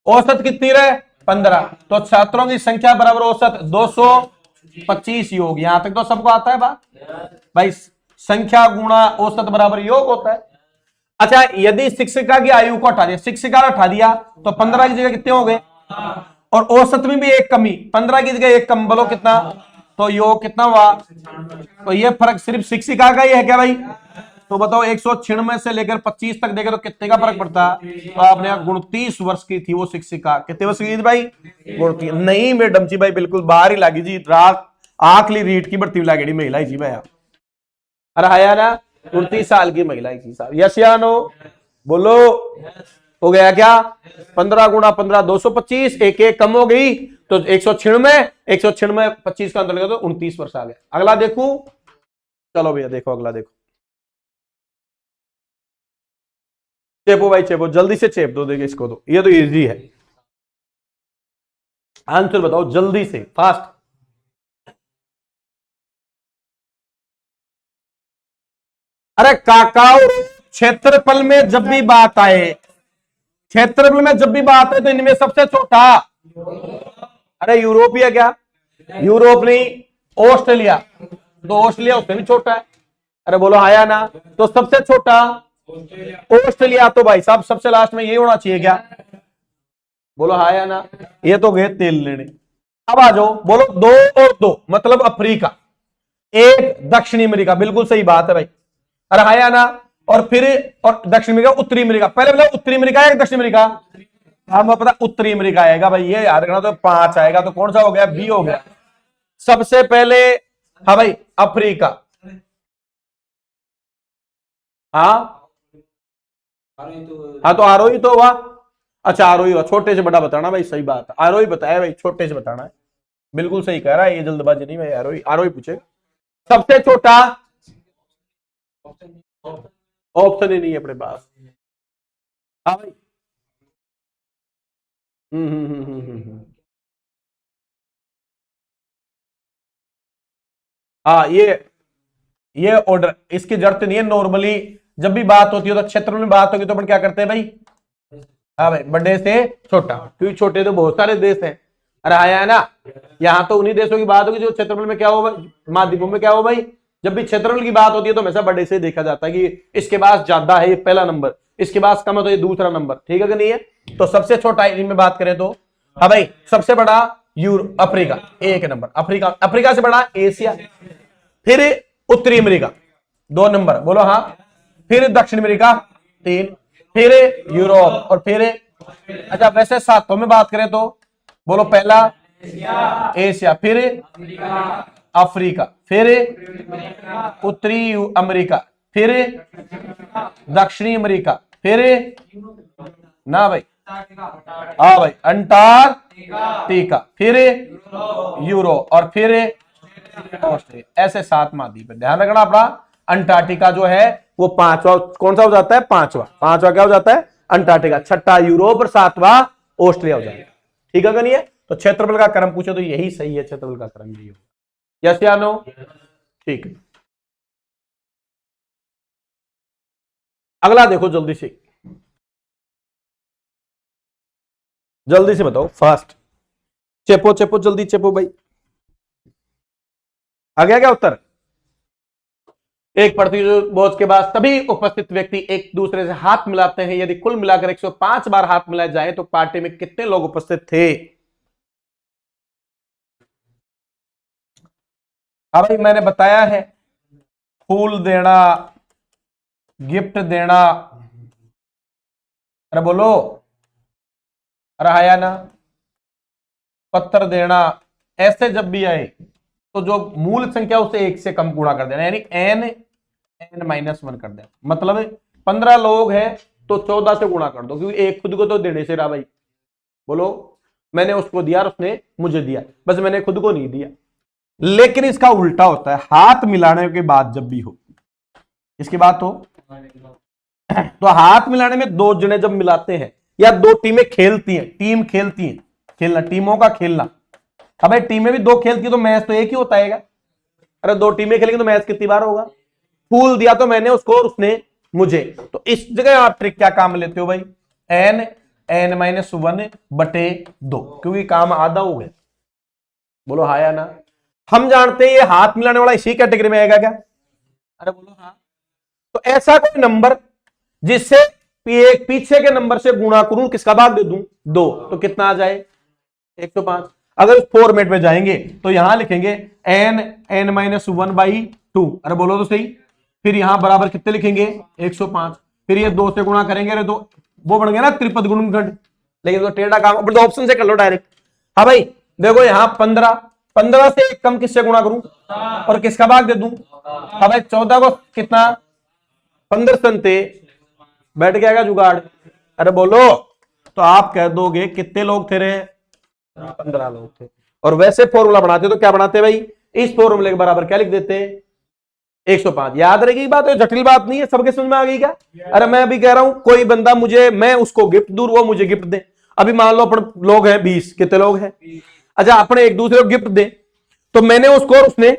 औसत कितनी रहे? 15। तो छात्रों की संख्या बराबर औसत 225 योग। यहां तक तो सबको आता है बात भाई, संख्या गुणा औसत बराबर योग होता है। अच्छा, यदि शिक्षिका की आयु को हटा दिया, शिक्षिका को हटा दिया तो 15 की जगह कितने हो गए? और औसत में भी एक कमी, 15 की जगह एक कम, बोलो कितना? तो योग कितना हुआ? तो ये फर्क सिर्फ शिक्षिका का ही है क्या भाई? तो बताओ 196 से लेकर 25 तक देखे तो कितने का फर्क पड़ता? तो आपने 29 वर्ष की थी वो शिक्षिका, कितने वर्ष की थी भाई? 29। नहीं मैडम जी भाई, बिल्कुल बाहर ही लागी जी, रात आखली रीट की बढ़ती लागेड़ी महिला जी भाई। अरे आया ना, 29 साल की महिला साहब, यस या नो? बोलो हो गया क्या? 15 गुणा 15 225, एक एक कम हो गई तो 196, 196 25 का अंतर लगा तो 29 वर्ष आ गया। अगला देखूं? चलो भैया देखो अगला, देखो चेपो भाई चेपो, जल्दी से चेप दो, देखिए इसको दो, ये तो इजी है। आंसर बताओ जल्दी से, फास्ट। अरे काकाओ, क्षेत्रफल में जब भी बात आए, क्षेत्रफल में जब भी बात है तो इनमें सबसे छोटा, अरे यूरोप ही है क्या? यूरोप नहीं, ऑस्ट्रेलिया। तो ऑस्ट्रेलिया उससे भी छोटा है। अरे बोलो आया ना? तो सबसे छोटा ऑस्ट्रेलिया। तो भाई साहब सबसे लास्ट में ये होना चाहिए क्या? बोलो आया ना? ये तो गए तेल लेने। अब आ जाओ, बोलो 2 और 2 मतलब अफ्रीका, 1 दक्षिणी अमेरिका, बिल्कुल सही बात है भाई। अरे आया ना? और फिर और दक्षिण अमेरिका, उत्तरी अमेरिका, पहले बोला उत्तरी अमेरिका या दक्षिण अमेरिका? हमें पता उत्तरी अमेरिका आएगा भाई, ये याद रखना। तो 5 आएगा तो कौन सा हो गया? बी हो गया सबसे पहले। हाँ भाई अफ्रीका, हाँ हाँ तो आरोही तो हुआ। अच्छा आरोही हुआ, छोटे से बड़ा बताना भाई, सही बात है, आरोही बताया भाई, छोटे से बताना है, बिल्कुल सही कह रहा है, ये जल्दबाजी नहीं भाई, आरोही आरोही पूछे। सबसे छोटा ऑप्शन ही नहीं है अपने पास। हाँ भाई, हाँ ये ऑर्डर इसकी जरूरत नहीं है। नॉर्मली जब भी बात होती है तो क्षेत्र में बात होगी तो अपन क्या करते हैं भाई? हाँ भाई, बड़े से छोटा, क्योंकि छोटे तो बहुत सारे देश हैं। अरे आया है ना? यहाँ तो उन्हीं देशों की बात होगी जो क्षेत्रफल में क्या हो भाई, महाद्वीपों में क्या हो भाई। जब भी क्षेत्रफल की बात होती है तो हमेशा बड़े से देखा जाता है कि इसके पास ज्यादा है, ये पहला नंबर, इसके पास कम है तो ये दूसरा नंबर, ठीक है कि नहीं है? तो सबसे छोटा इनमें बात करें तो हाँ भाई, सबसे बड़ा अफ्रीका 1 नंबर, अफ्रीका, अफ्रीका से बड़ा एशिया, फिर उत्तरी अमेरिका 2 नंबर, बोलो हाँ, फिर दक्षिण अमेरिका 3, फिर यूरोप, और फिर अच्छा वैसे सातों में बात करें तो बोलो पहला एशिया, फिर अफ्रीका, फिर उत्तरी अमेरिका, फिर दक्षिणी अमेरिका, फिर ना भाई, हाँ भाई अंटार्कटिका, फिर यूरोप, और फिर ऑस्ट्रेलिया। ऐसे 7 महाद्वीप है, ध्यान रखना अपना। अंटार्कटिका जो है वो 5वां, कौन सा हो जाता है? 5वां क्या हो जाता है? अंटार्कटिका। 6ठा यूरोप और 7वां ऑस्ट्रेलिया हो जाएगा, ठीक है नहीं है? तो क्षेत्रफल का क्रम पूछो तो यही सही है, क्षेत्रफल का क्रम यही होगा। यस या नो? ठीक है, अगला देखो जल्दी से बताओ, फास्ट चेपो चेपो, जल्दी चेपो भाई। आ गया क्या उत्तर? एक प्रतिभोज के बाद सभी उपस्थित व्यक्ति एक दूसरे से हाथ मिलाते हैं, यदि कुल मिलाकर 105 बार हाथ मिलाए जाए तो पार्टी में कितने लोग उपस्थित थे? हाँ भाई मैंने बताया है, फूल देना, गिफ्ट देना, अरे बोलो, अरे आया ना, पत्र देना, ऐसे जब भी आए तो जो मूल संख्या उसे 1 से कम गुणा कर देना, यानी n-1 कर देना। मतलब 15 लोग हैं तो 14 से गुणा कर दो, क्योंकि एक खुद को तो देने से रहा भाई। बोलो, मैंने उसको दिया और उसने मुझे दिया, बस मैंने खुद को नहीं दिया। लेकिन इसका उल्टा होता है, हाथ मिलाने के बाद जब भी हो, इसकी बात हो तो हाथ मिलाने में 2 जने जब मिलाते हैं या दो टीमें खेलती हैं, टीम खेलती हैं, खेलना, टीमों का खेलना। अब भाई टीमें भी दो खेलती है तो मैच तो एक ही होता है। अरे दो टीमें खेलेंगे तो मैच कितनी बार होगा? फूल दिया तो मैंने उसको और उसने मुझे, तो इस जगह आप ट्रिक क्या काम लेते हो भाई? n-1/2, क्योंकि काम आधा हो गया। बोलो हाँ या ना? हम जानते हैं ये हाथ मिलाने वाला इसी कैटेगरी में आएगा क्या? अरे बोलो हाँ। तो ऐसा कोई नंबर जिससे एक पीछे के नंबर से गुणा करूं, किसका भाग दे दूं? 2, तो कितना आ जाए? 105। अगर फॉर्मेट में जाएंगे तो यहां लिखेंगे n-1/2। अरे बोलो तो सही। फिर यहां बराबर कितने लिखेंगे? 105। फिर ये 2 से गुणा करेंगे, अरे तो वो बन गया ना त्रिपद गुणनखंड। लेकिन तो टेढ़ा काम, तो ऑप्शन से कर लो डायरेक्ट। हाँ भाई देखो यहां 15 से एक कम किससे गुणा करूं और किसका भाग दे दूं? हाँ भाई 14 को कितना? 15 संते बैठ गया जुगाड़। अरे बोलो, तो आप कह दोगे कितने लोग थे रे? 15 लोग थे। और वैसे फॉर्मूला बनाते तो क्या बनाते भाई? इस फॉर्मूले के बराबर क्या लिख देते? 105। याद रहेगी बात? तो जटिल बात नहीं है, सबके समझ में आ गई क्या? अरे मैं अभी कह रहा हूं कोई बंदा मुझे, मैं उसको गिफ्ट दूं, वो मुझे गिफ्ट दे। अभी मान लो अपन लोग हैं 20, कितने लोग हैं? अच्छा, अपने एक दूसरे को गिफ्ट दे, तो मैंने उसको और उसने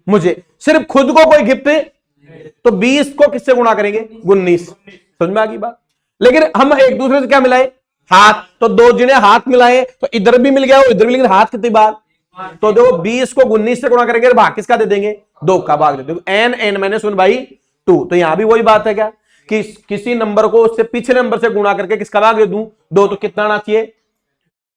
मुझे, सिर्फ खुद को कोई गिफ्ट दे तो 20 को किससे गुणा करेंगे? 19। समझ में आ गई बात? लेकिन हम एक दूसरे से क्या मिलाए? हाथ। तो दो जिन्हें हाथ मिलाए तो इधर भी मिल गया और इधर भी, लेकिन हाथ कितनी बार? तो देखो 20 को 19 से गुणा करेंगे, भाग किसका दे देंगे? 2 का भाग दे देंगे। n-1/2। तो यहां भी वही बात है क्या कि किसी नंबर को उससे पिछले नंबर से गुणा करके किसका भाग दे दूं? 2। तो कितना आना चाहिए?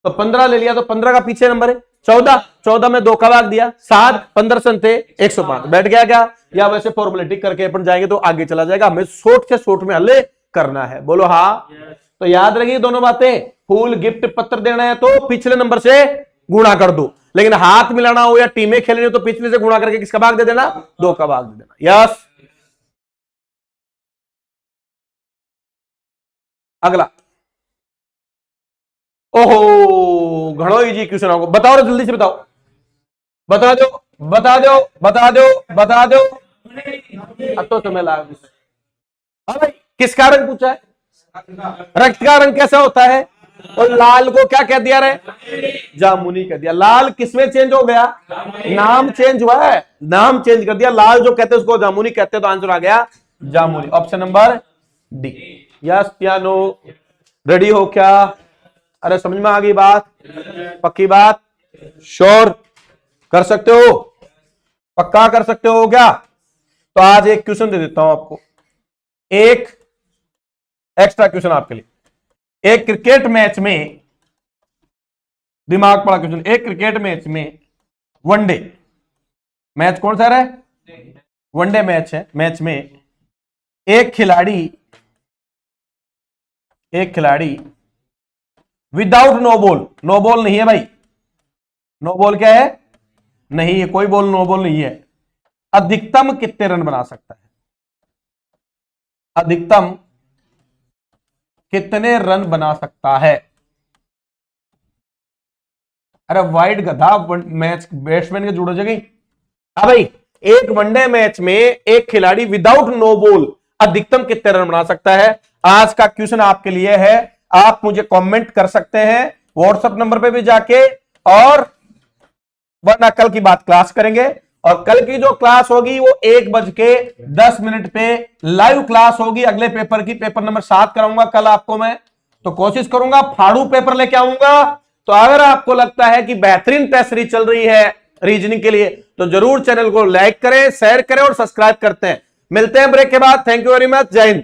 तो 15 ले लिया, तो 15 का पीछे नंबर है 14 में 2 का भाग दिया 7, 15 संते 105। बैठ गया क्या? या वैसे फॉर्मुलेटिक करके अपन जाएंगे तो आगे चला जाएगा, हमें शॉर्ट से शॉर्ट में हल करना है। बोलो हाँ। तो याद रखिए दोनों बातें, फूल गिफ्ट पत्र देना है तो पिछले नंबर से गुणा कर दो, लेकिन हाथ मिलाना हो या टीमें खेलनी हो तो पिछले से गुणा करके किसका भाग दे देना? 2 का भाग दे देना। यस। अगला, ओहो घणो इजी क्वेश्चन होगा। बताओ जल्दी से बताओ, बता दो बता दो बता दो बता दो। अब तो समय लगा। हाँ भाई, किसका रंग पूछा है? रक्त का रंग कैसा होता है? और लाल को क्या कह दिया रे? जामुनी कह दिया। लाल किसमें चेंज हो गया? नाम चेंज हुआ है, नाम चेंज कर दिया। लाल जो कहते हैं उसको जामुनी कहते हैं, तो आंसर आ गया जामुनी। Option number D. यस या नो? रेडी हो क्या? अरे समझ में आ गई बात? पक्की बात? श्योर? कर सकते हो? पक्का कर सकते हो क्या? तो आज एक क्वेश्चन दे देता हूं आपको, एक एक्स्ट्रा क्वेश्चन आपके लिए। एक क्रिकेट मैच में, दिमाग पड़ा क्वेश्चन, एक क्रिकेट मैच में वनडे मैच, कौन सा है? वनडे मैच है। मैच में एक खिलाड़ी without no ball, no ball नहीं है भाई, नो बॉल क्या है? नहीं है, कोई बॉल, नो बॉल नहीं है, अधिकतम कितने रन बना सकता है? अधिकतम कितने रन बना सकता है? अरे वाइड गधा, मैच बैट्समैन के जुड़ो जगह। हाँ भाई, एक वनडे मैच में एक खिलाड़ी विदाउट नो बॉल अधिकतम कितने रन बना सकता है? आज का क्वेश्चन आपके लिए है। आप मुझे कमेंट कर सकते हैं व्हाट्सएप नंबर पे भी जाके, और वरना कल की बात क्लास करेंगे। और कल की जो क्लास होगी वो 1:10 पे लाइव क्लास होगी अगले पेपर की। पेपर नंबर 7 कराऊंगा कल आपको मैं, तो कोशिश करूंगा फाड़ू पेपर लेके आऊंगा। तो अगर आपको लगता है कि बेहतरीन टेस्ट सीरीज चल रही है रीजनिंग के लिए, तो जरूर चैनल को लाइक करें, शेयर करें और सब्सक्राइब करते हैं। मिलते हैं ब्रेक के बाद। Thank you very much. जय हिंद।